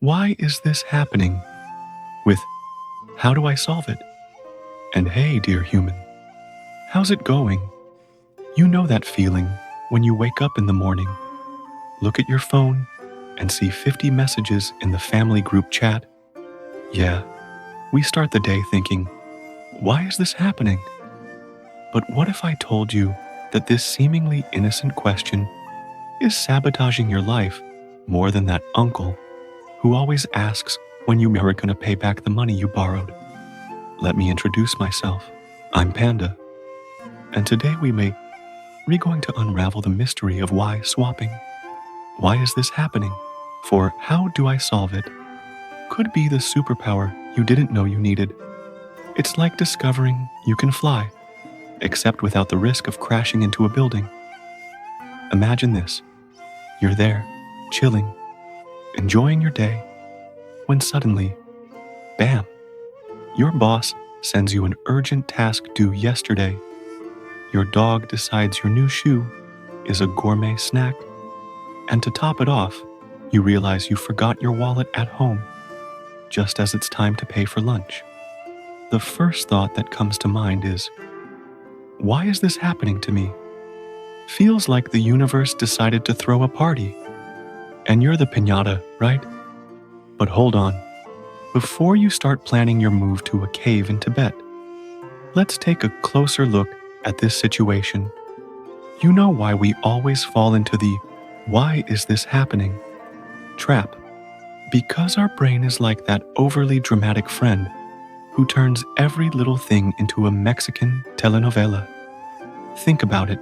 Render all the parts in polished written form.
Why is this happening? With, how do I solve it? And hey, dear human, how's it going? You know that feeling when you wake up in the morning, look at your phone, and see 50 messages in the family group chat. Yeah, we start the day thinking, why is this happening? But what if I told you that this seemingly innocent question is sabotaging your life more than that uncle who always asks when you are going to pay back the money you borrowed? Let me introduce myself. I'm Panda, and today we're going to unravel the mystery of why swapping. Why is this happening? For how do I solve it? Could be the superpower you didn't know you needed. It's like discovering you can fly, except without the risk of crashing into a building. Imagine this. You're there, chilling, enjoying your day, when suddenly, bam, your boss sends you an urgent task due yesterday. Your dog decides your new shoe is a gourmet snack. And to top it off, you realize you forgot your wallet at home, just as it's time to pay for lunch. The first thought that comes to mind is, why is this happening to me? Feels like the universe decided to throw a party. And you're the piñata, right? But hold on. Before you start planning your move to a cave in Tibet, let's take a closer look at this situation. You know why we always fall into the "why is this happening?" trap. Because our brain is like that overly dramatic friend who turns every little thing into a Mexican telenovela. Think about it.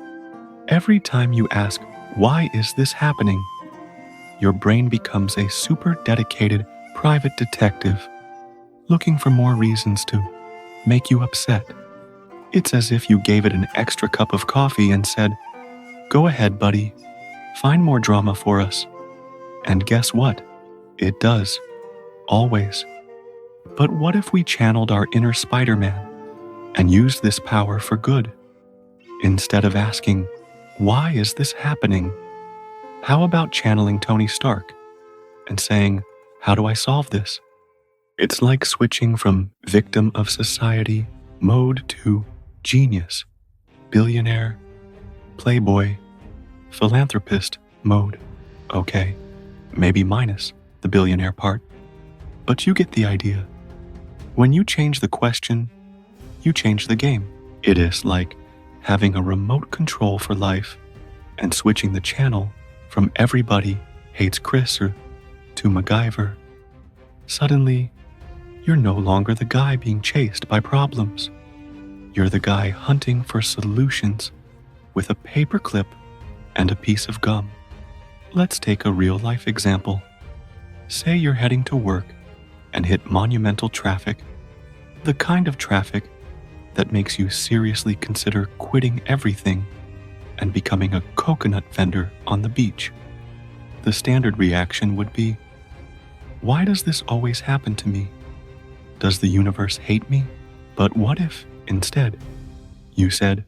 Every time you ask, "Why is this happening?" your brain becomes a super dedicated private detective looking for more reasons to make you upset. It's as if you gave it an extra cup of coffee and said, "Go ahead, buddy. Find more drama for us." And guess what? It does. Always. But what if we channeled our inner Spider-Man and used this power for good? Instead of asking, "Why is this happening?" How about channeling Tony Stark and saying, "How do I solve this?" It's like switching from victim of society mode to genius, billionaire, playboy, philanthropist mode. Okay, maybe minus the billionaire part, but you get the idea. When you change the question, you change the game. It is like having a remote control for life and switching the channel from everybody hates Chris or to MacGyver. Suddenly, you're no longer the guy being chased by problems. You're the guy hunting for solutions with a paperclip and a piece of gum. Let's take a real-life example. Say you're heading to work and hit monumental traffic, the kind of traffic that makes you seriously consider quitting everything and becoming a coconut vendor on the beach. The standard reaction would be, why does this always happen to me? Does the universe hate me? But what if, instead, you said,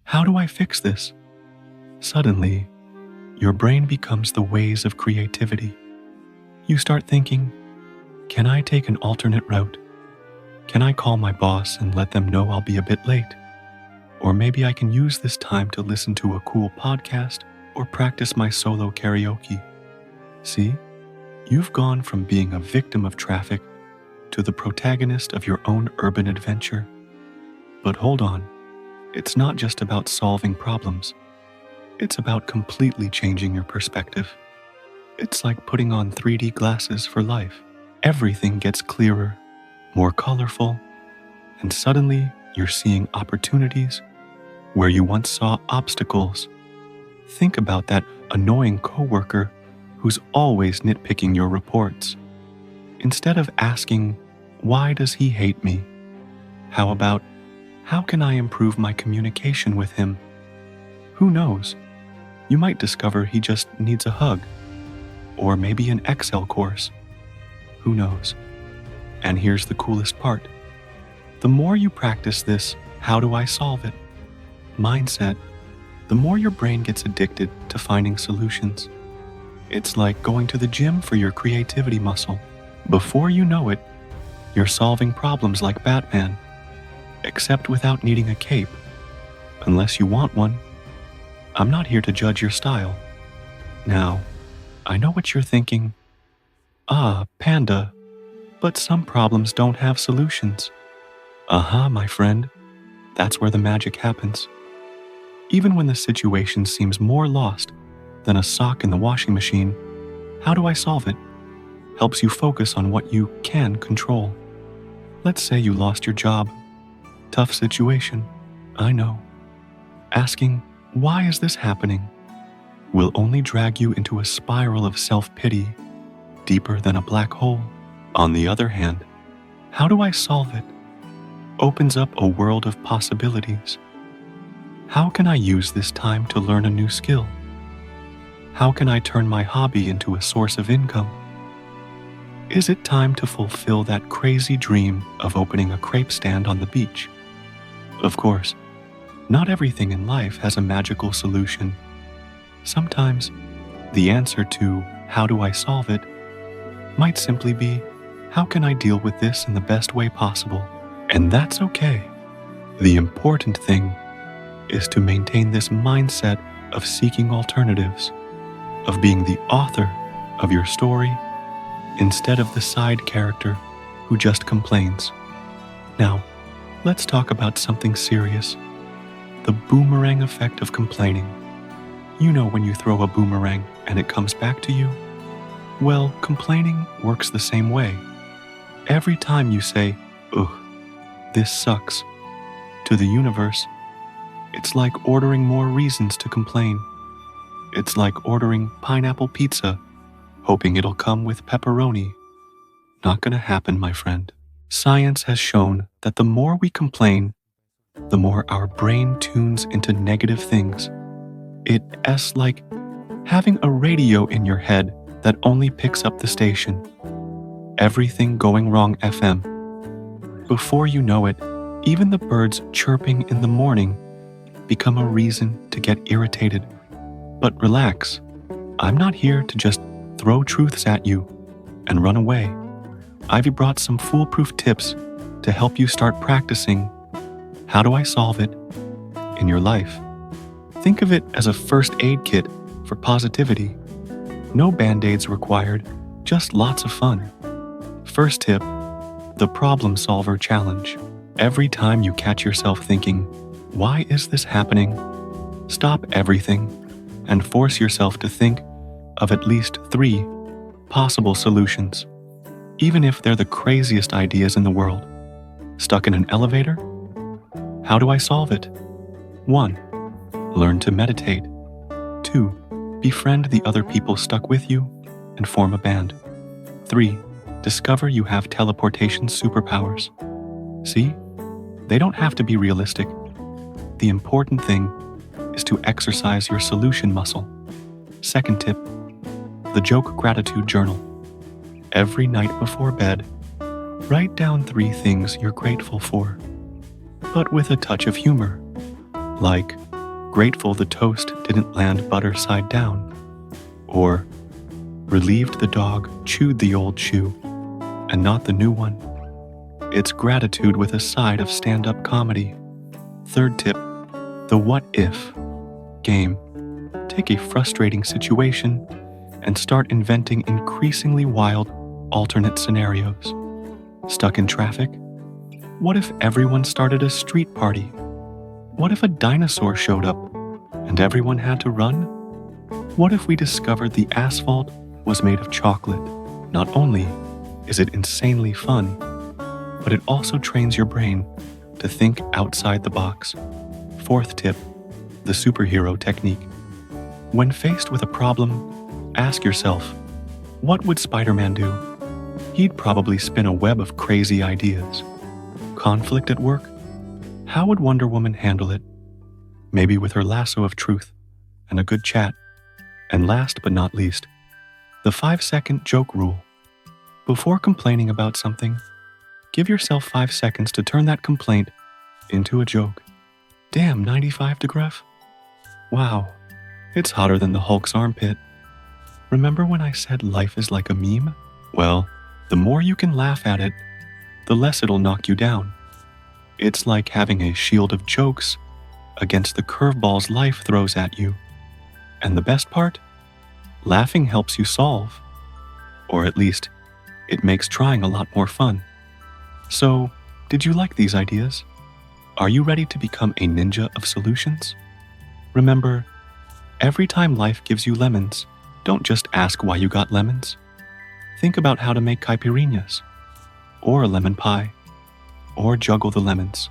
how do I fix this? Suddenly, your brain becomes the ways of creativity. You start thinking, can I take an alternate route? Can I call my boss and let them know I'll be a bit late? Or maybe I can use this time to listen to a cool podcast or practice my solo karaoke. See, you've gone from being a victim of traffic to the protagonist of your own urban adventure. But hold on, it's not just about solving problems. It's about completely changing your perspective. It's like putting on 3D glasses for life. Everything gets clearer, more colorful, and suddenly you're seeing opportunities where you once saw obstacles. Think about that annoying coworker who's always nitpicking your reports. Instead of asking, why does he hate me? How about, how can I improve my communication with him? Who knows? You might discover he just needs a hug, or maybe an Excel course. Who knows? And here's the coolest part. The more you practice this, how do I solve it? Mindset, the more your brain gets addicted to finding solutions. It's like going to the gym for your creativity muscle. Before you know it, you're solving problems like Batman, except without needing a cape. Unless you want one. I'm not here to judge your style. Now, I know what you're thinking. Ah, Panda, but some problems don't have solutions. Aha, my friend. That's where the magic happens. Even when the situation seems more lost than a sock in the washing machine, how do I solve it? Helps you focus on what you can control. Let's say you lost your job. Tough situation, I know. Asking, why is this happening, will only drag you into a spiral of self-pity deeper than a black hole. On the other hand, how do I solve it? Opens up a world of possibilities. How can I use this time to learn a new skill? How can I turn my hobby into a source of income? Is it time to fulfill that crazy dream of opening a crepe stand on the beach? Of course, not everything in life has a magical solution. Sometimes, the answer to how do I solve it might simply be, how can I deal with this in the best way possible? And that's okay. The important thing is to maintain this mindset of seeking alternatives, of being the author of your story instead of the side character who just complains. Now, let's talk about something serious. The boomerang effect of complaining. You know when you throw a boomerang and it comes back to you? Well, complaining works the same way. Every time you say, ugh, this sucks, to the universe, it's like ordering more reasons to complain. It's like ordering pineapple pizza, hoping it'll come with pepperoni. Not gonna happen, my friend. Science has shown that the more we complain, the more our brain tunes into negative things. It's like having a radio in your head that only picks up the station. Everything going wrong FM. Before you know it, even the birds chirping in the morning become a reason to get irritated. But relax, I'm not here to just throw truths at you and run away. I've brought some foolproof tips to help you start practicing how do I solve it in your life. Think of it as a first aid kit for positivity. No band-aids required, just lots of fun. First tip, the problem solver challenge. Every time you catch yourself thinking, why is this happening? Stop everything and force yourself to think of at least 3 possible solutions, even if they're the craziest ideas in the world. Stuck in an elevator? How do I solve it? 1. Learn to meditate. 2. Befriend the other people stuck with you and form a band. 3. Discover you have teleportation superpowers. See? They don't have to be realistic. The important thing is to exercise your solution muscle. Second tip, the joke gratitude journal. Every night before bed, write down 3 things you're grateful for, but with a touch of humor. Like, grateful the toast didn't land butter side down, or relieved the dog chewed the old shoe and not the new one. It's gratitude with a side of stand-up comedy. Third tip, the what if game. Take a frustrating situation and start inventing increasingly wild alternate scenarios. Stuck in traffic? What if everyone started a street party? What if a dinosaur showed up and everyone had to run? What if we discovered the asphalt was made of chocolate? Not only is it insanely fun, but it also trains your brain to think outside the box. Fourth tip, the superhero technique. When faced with a problem, ask yourself, what would Spider-Man do? He'd probably spin a web of crazy ideas. Conflict at work? How would Wonder Woman handle it? Maybe with her lasso of truth and a good chat. And last but not least, the 5-second joke rule. Before complaining about something, give yourself 5 seconds to turn that complaint into a joke. Damn, 95 degrees? Wow, it's hotter than the Hulk's armpit. Remember when I said life is like a meme? Well, the more you can laugh at it, the less it'll knock you down. It's like having a shield of jokes against the curveballs life throws at you. And the best part? Laughing helps you solve. Or at least, it makes trying a lot more fun. So, did you like these ideas? Are you ready to become a ninja of solutions? Remember, every time life gives you lemons, don't just ask why you got lemons. Think about how to make caipirinhas, or a lemon pie, or juggle the lemons.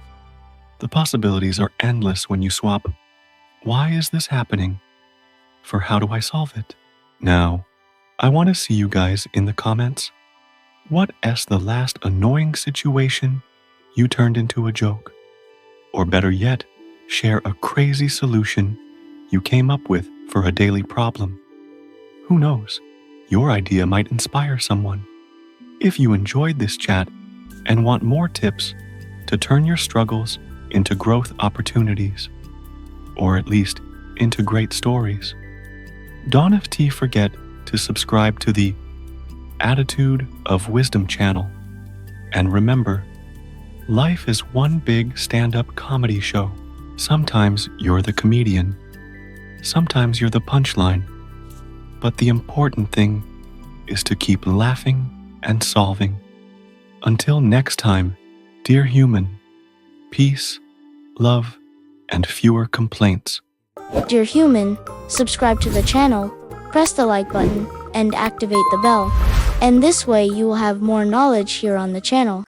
The possibilities are endless when you swap, "Why is this happening?" for "How do I solve it?" Now, I want to see you guys in the comments. What the last annoying situation you turned into a joke? Or better yet, share a crazy solution you came up with for a daily problem. Who knows? Your idea might inspire someone. If you enjoyed this chat and want more tips to turn your struggles into growth opportunities, or at least into great stories, don't forget to subscribe to the Attitude of Wisdom channel. And remember, life is one big stand-up comedy show. Sometimes you're the comedian, sometimes you're the punchline, but the important thing is to keep laughing and solving. Until next time, dear human, peace, love, and fewer complaints. Dear human, subscribe to the channel, press the like button, and activate the bell. And this way you will have more knowledge here on the channel.